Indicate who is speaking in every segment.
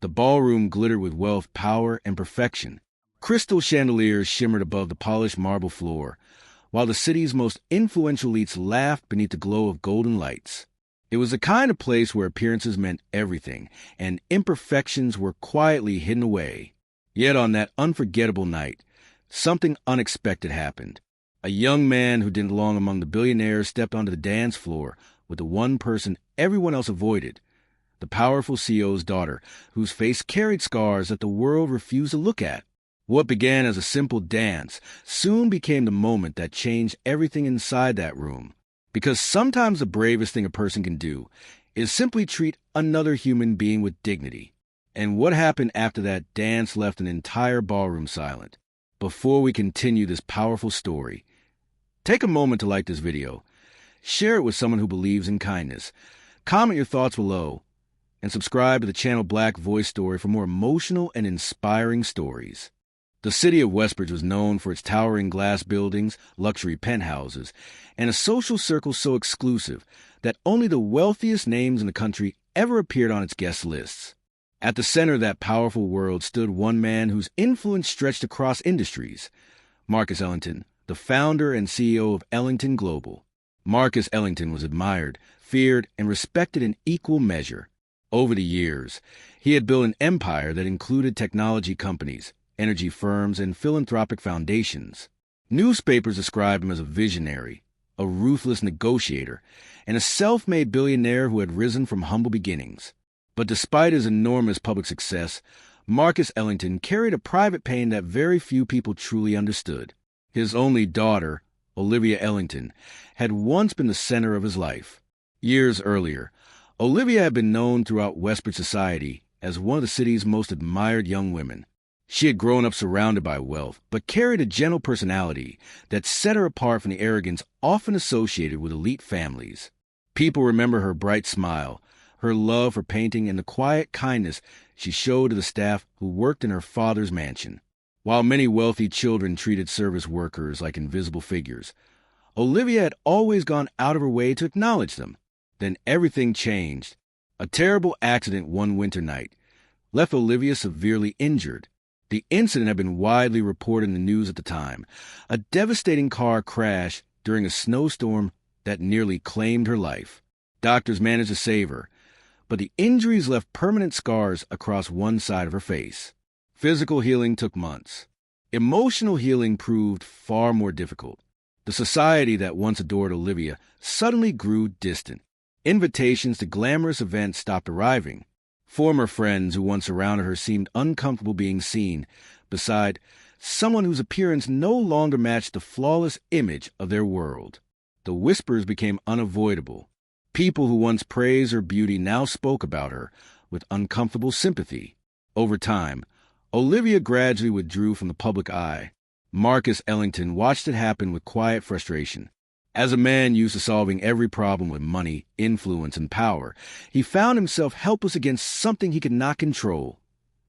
Speaker 1: The ballroom glittered with wealth, power, and perfection. Crystal chandeliers shimmered above the polished marble floor, while the city's most influential elites laughed beneath the glow of golden lights. It was the kind of place where appearances meant everything, and imperfections were quietly hidden away. Yet on that unforgettable night, something unexpected happened. A young man who didn't belong among the billionaires stepped onto the dance floor with the one person everyone else avoided, the powerful CEO's daughter, whose face carried scars that the world refused to look at. What began as a simple dance soon became the moment that changed everything inside that room. Because sometimes the bravest thing a person can do is simply treat another human being with dignity. And what happened after that dance left an entire ballroom silent. Before we continue this powerful story, take a moment to like this video, share it with someone who believes in kindness, comment your thoughts below, and subscribe to the channel Black Voice Story for more emotional and inspiring stories. The city of Westbridge was known for its towering glass buildings, luxury penthouses, and a social circle so exclusive that only the wealthiest names in the country ever appeared on its guest lists. At the center of that powerful world stood one man whose influence stretched across industries, Marcus Ellington, the founder and CEO of Ellington Global. Marcus Ellington was admired, feared, and respected in equal measure. Over the years, he had built an empire that included technology companies, energy firms, and philanthropic foundations. Newspapers described him as a visionary, a ruthless negotiator, and a self-made billionaire who had risen from humble beginnings. But despite his enormous public success, Marcus Ellington carried a private pain that very few people truly understood. His only daughter, Olivia Ellington, had once been the center of his life. Years earlier, Olivia had been known throughout Westbridge society as one of the city's most admired young women. She had grown up surrounded by wealth, but carried a gentle personality that set her apart from the arrogance often associated with elite families. People remember her bright smile, her love for painting, and the quiet kindness she showed to the staff who worked in her father's mansion. While many wealthy children treated service workers like invisible figures, Olivia had always gone out of her way to acknowledge them. Then everything changed. A terrible accident one winter night left Olivia severely injured. The incident had been widely reported in the news at the time, a devastating car crash during a snowstorm that nearly claimed her life. Doctors managed to save her, but the injuries left permanent scars across one side of her face. Physical healing took months. Emotional healing proved far more difficult. The society that once adored Olivia suddenly grew distant. Invitations to glamorous events stopped arriving. Former friends who once surrounded her seemed uncomfortable being seen beside someone whose appearance no longer matched the flawless image of their world. The whispers became unavoidable. People who once praised her beauty now spoke about her with uncomfortable sympathy. Over time, Olivia gradually withdrew from the public eye. Marcus Ellington watched it happen with quiet frustration. As a man used to solving every problem with money, influence, and power, he found himself helpless against something he could not control: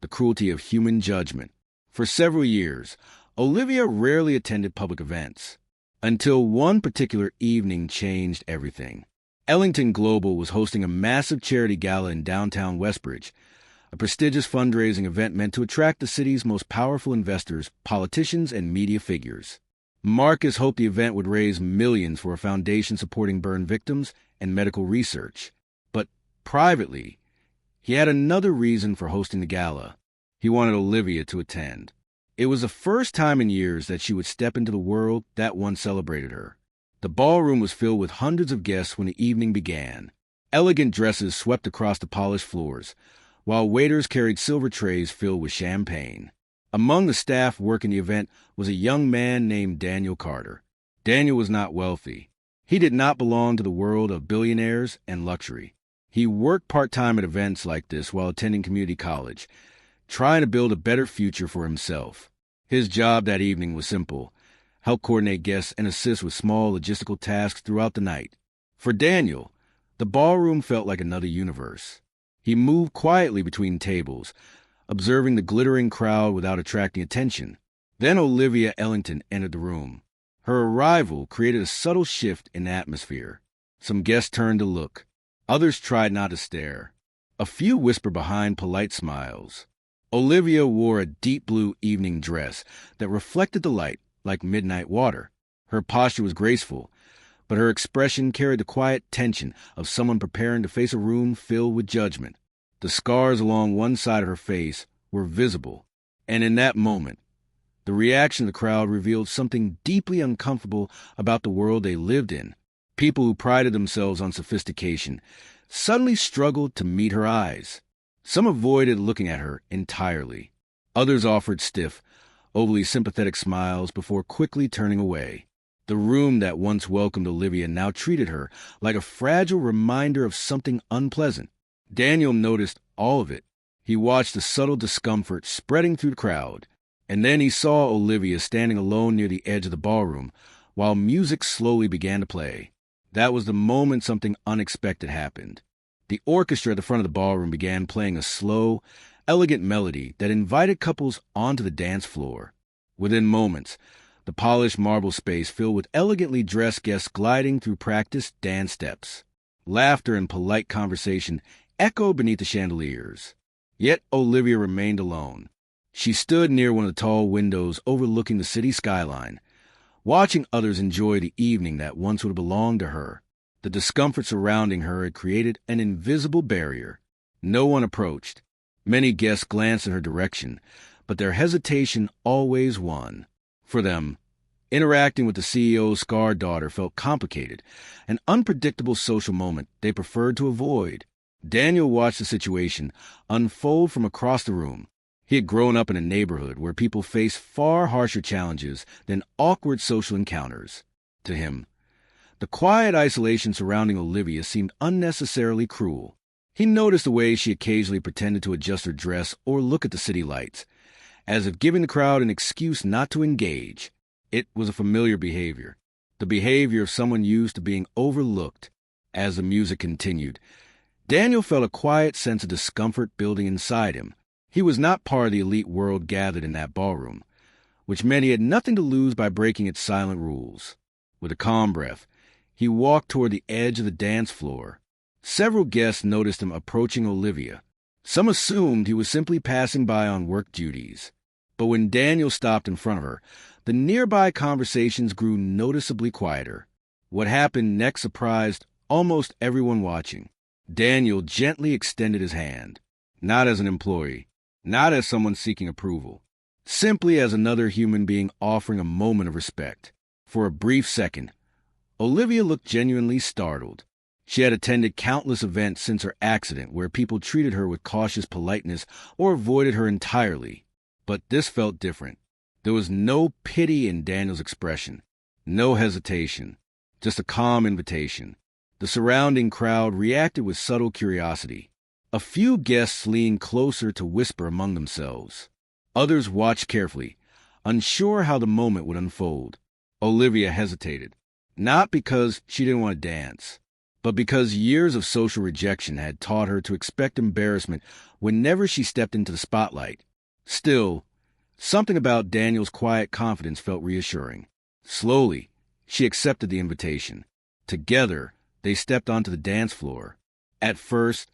Speaker 1: the cruelty of human judgment. For several years, Olivia rarely attended public events, until one particular evening changed everything. Ellington Global was hosting a massive charity gala in downtown Westbridge, a prestigious fundraising event meant to attract the city's most powerful investors, politicians, and media figures. Marcus hoped the event would raise millions for a foundation supporting burn victims and medical research. But privately, he had another reason for hosting the gala. He wanted Olivia to attend. It was the first time in years that she would step into the world that once celebrated her. The ballroom was filled with hundreds of guests when the evening began. Elegant dresses swept across the polished floors, while waiters carried silver trays filled with champagne. Among the staff working the event was a young man named Daniel Carter. Daniel was not wealthy. He did not belong to the world of billionaires and luxury. He worked part-time at events like this while attending community college, trying to build a better future for himself. His job that evening was simple: help coordinate guests and assist with small logistical tasks throughout the night. For Daniel, the ballroom felt like another universe. He moved quietly between tables, observing the glittering crowd without attracting attention. Then Olivia Ellington entered the room. Her arrival created a subtle shift in the atmosphere. Some guests turned to look. Others tried not to stare. A few whisper behind polite smiles. Olivia wore a deep blue evening dress that reflected the light like midnight water. Her posture was graceful, but her expression carried the quiet tension of someone preparing to face a room filled with judgment. The scars along one side of her face were visible, and in that moment, the reaction of the crowd revealed something deeply uncomfortable about the world they lived in. People who prided themselves on sophistication suddenly struggled to meet her eyes. Some avoided looking at her entirely. Others offered stiff, overly sympathetic smiles before quickly turning away. The room that once welcomed Olivia now treated her like a fragile reminder of something unpleasant. Daniel noticed all of it. He watched the subtle discomfort spreading through the crowd, and then he saw Olivia standing alone near the edge of the ballroom while music slowly began to play. That was the moment something unexpected happened. The orchestra at the front of the ballroom began playing a slow, elegant melody that invited couples onto the dance floor. Within moments, the polished marble space filled with elegantly dressed guests gliding through practiced dance steps. Laughter and polite conversation echoed beneath the chandeliers. Yet Olivia remained alone. She stood near one of the tall windows overlooking the city skyline, watching others enjoy the evening that once would have belonged to her. The discomfort surrounding her had created an invisible barrier. No one approached. Many guests glanced in her direction, but their hesitation always won. For them, interacting with the CEO's scarred daughter felt complicated, an unpredictable social moment they preferred to avoid. Daniel watched the situation unfold from across the room. He had grown up in a neighborhood where people faced far harsher challenges than awkward social encounters. To him, the quiet isolation surrounding Olivia seemed unnecessarily cruel. He noticed the way she occasionally pretended to adjust her dress or look at the city lights, as if giving the crowd an excuse not to engage. It was a familiar behavior, the behavior of someone used to being overlooked. As the music continued, Daniel felt a quiet sense of discomfort building inside him. He was not part of the elite world gathered in that ballroom, which meant he had nothing to lose by breaking its silent rules. With a calm breath, he walked toward the edge of the dance floor. Several guests noticed him approaching Olivia. Some assumed he was simply passing by on work duties. But when Daniel stopped in front of her, the nearby conversations grew noticeably quieter. What happened next surprised almost everyone watching. Daniel gently extended his hand, not as an employee, not as someone seeking approval, simply as another human being offering a moment of respect. For a brief second, Olivia looked genuinely startled. She had attended countless events since her accident where people treated her with cautious politeness or avoided her entirely. But this felt different. There was no pity in Daniel's expression, no hesitation, just a calm invitation. The surrounding crowd reacted with subtle curiosity. A few guests leaned closer to whisper among themselves. Others watched carefully, unsure how the moment would unfold. Olivia hesitated, not because she didn't want to dance, but because years of social rejection had taught her to expect embarrassment whenever she stepped into the spotlight. Still, something about Daniel's quiet confidence felt reassuring. Slowly, she accepted the invitation. Together, they stepped onto the dance floor. At first,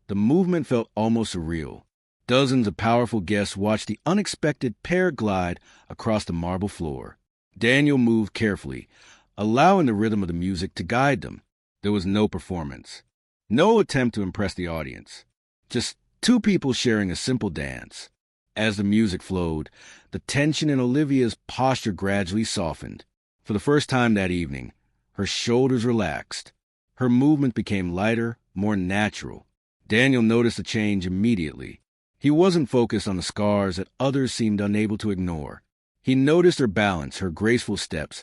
Speaker 1: the movement felt almost surreal. Dozens of powerful guests watched the unexpected pair glide across the marble floor. Daniel moved carefully, allowing the rhythm of the music to guide them. There was no performance, no attempt to impress the audience, just two people sharing a simple dance. As the music flowed, the tension in Olivia's posture gradually softened. For the first time that evening, her shoulders relaxed. Her movement became lighter, more natural. Daniel noticed the change immediately. He wasn't focused on the scars that others seemed unable to ignore. He noticed her balance, her graceful steps,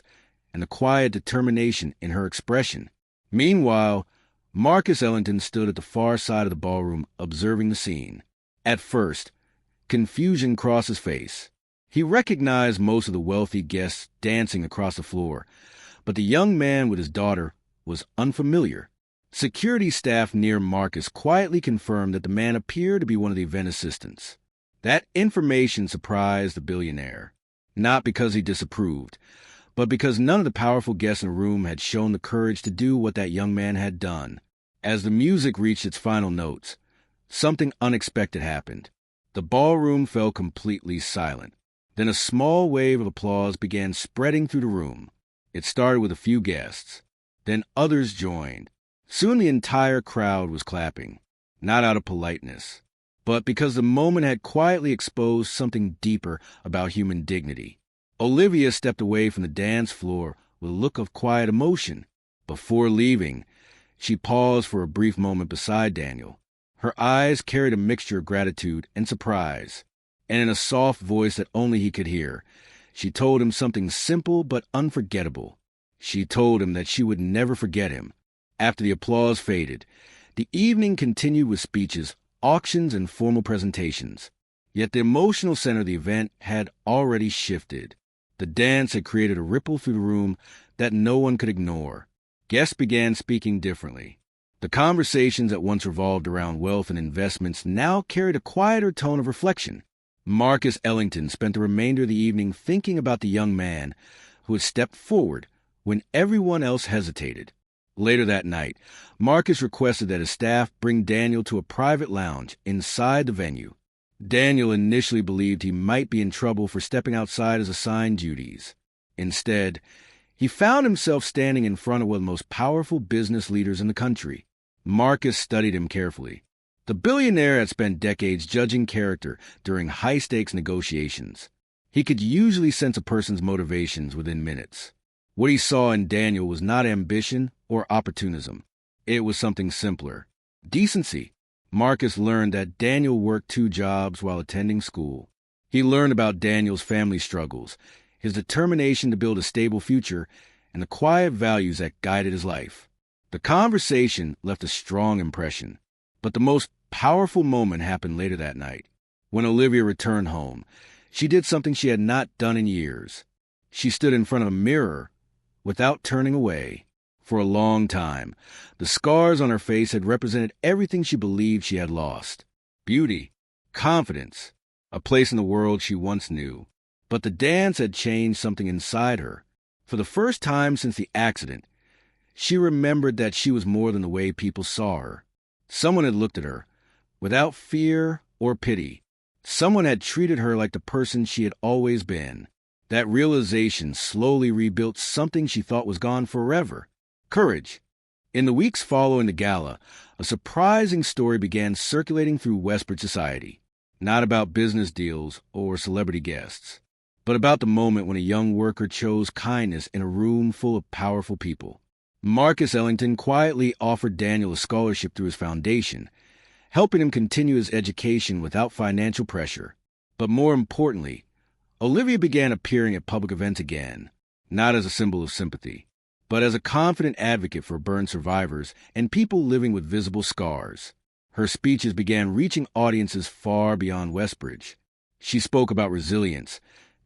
Speaker 1: and the quiet determination in her expression. Meanwhile, Marcus Ellington stood at the far side of the ballroom observing the scene. At first, confusion crossed his face. He recognized most of the wealthy guests dancing across the floor, but the young man with his daughter was unfamiliar. Security staff near Marcus quietly confirmed that the man appeared to be one of the event assistants. That information surprised the billionaire, not because he disapproved, but because none of the powerful guests in the room had shown the courage to do what that young man had done. As the music reached its final notes, something unexpected happened. The ballroom fell completely silent. Then a small wave of applause began spreading through the room. It started with a few guests. Then others joined. Soon the entire crowd was clapping, not out of politeness, but because the moment had quietly exposed something deeper about human dignity. Olivia stepped away from the dance floor with a look of quiet emotion. Before leaving, she paused for a brief moment beside Daniel. Her eyes carried a mixture of gratitude and surprise, and in a soft voice that only he could hear, she told him something simple but unforgettable. She told him that she would never forget him. After the applause faded, the evening continued with speeches, auctions, and formal presentations. Yet the emotional center of the event had already shifted. The dance had created a ripple through the room that no one could ignore. Guests began speaking differently. The conversations that once revolved around wealth and investments now carried a quieter tone of reflection. Marcus Ellington spent the remainder of the evening thinking about the young man who had stepped forward when everyone else hesitated. Later that night, Marcus requested that his staff bring Daniel to a private lounge inside the venue. Daniel initially believed he might be in trouble for stepping outside his assigned duties. Instead, he found himself standing in front of one of the most powerful business leaders in the country. Marcus studied him carefully. The billionaire had spent decades judging character during high-stakes negotiations. He could usually sense a person's motivations within minutes. What he saw in Daniel was not ambition or opportunism. It was something simpler: decency. Marcus learned that Daniel worked 2 jobs while attending school. He learned about Daniel's family struggles, his determination to build a stable future, and the quiet values that guided his life. The conversation left a strong impression, but the most powerful moment happened later that night. When Olivia returned home, she did something she had not done in years. She stood in front of a mirror without turning away. For a long time, the scars on her face had represented everything she believed she had lost: beauty, confidence, a place in the world she once knew. But the dance had changed something inside her. For the first time since the accident, she remembered that she was more than the way people saw her. Someone had looked at her without fear or pity. Someone had treated her like the person she had always been. That realization slowly rebuilt something she thought was gone forever: courage. In the weeks following the gala, a surprising story began circulating through Westbridge society. Not about business deals or celebrity guests, but about the moment when a young worker chose kindness in a room full of powerful people. Marcus Ellington quietly offered Daniel a scholarship through his foundation, helping him continue his education without financial pressure. But more importantly, Olivia began appearing at public events again, not as a symbol of sympathy, but as a confident advocate for burn survivors and people living with visible scars. Her speeches began reaching audiences far beyond Westbridge. She spoke about resilience,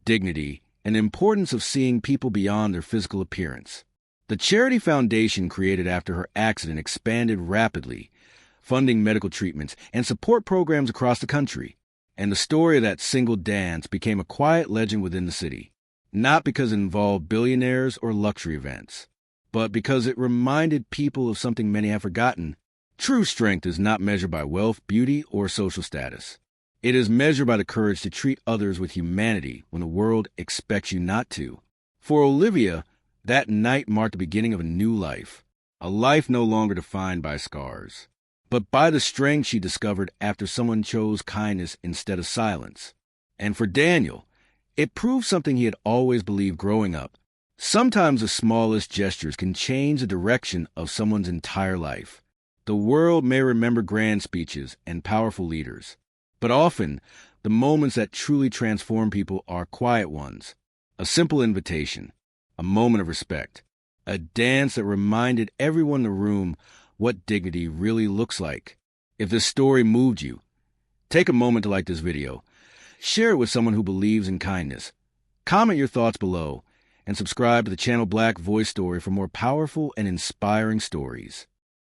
Speaker 1: dignity, and the importance of seeing people beyond their physical appearance. The charity foundation created after her accident expanded rapidly, funding medical treatments and support programs across the country. And the story of that single dance became a quiet legend within the city, not because it involved billionaires or luxury events, but because it reminded people of something many have forgotten. True strength is not measured by wealth, beauty, or social status. It is measured by the courage to treat others with humanity when the world expects you not to. For Olivia, that night marked the beginning of a new life, a life no longer defined by scars, but by the strength she discovered after someone chose kindness instead of silence. And for Daniel, it proved something he had always believed growing up. Sometimes the smallest gestures can change the direction of someone's entire life. The world may remember grand speeches and powerful leaders, but often the moments that truly transform people are quiet ones. A simple invitation, a moment of respect, a dance that reminded everyone in the room what dignity really looks like. If this story moved you, take a moment to like this video, share it with someone who believes in kindness, comment your thoughts below, and subscribe to the channel Black Voice Story for more powerful and inspiring stories.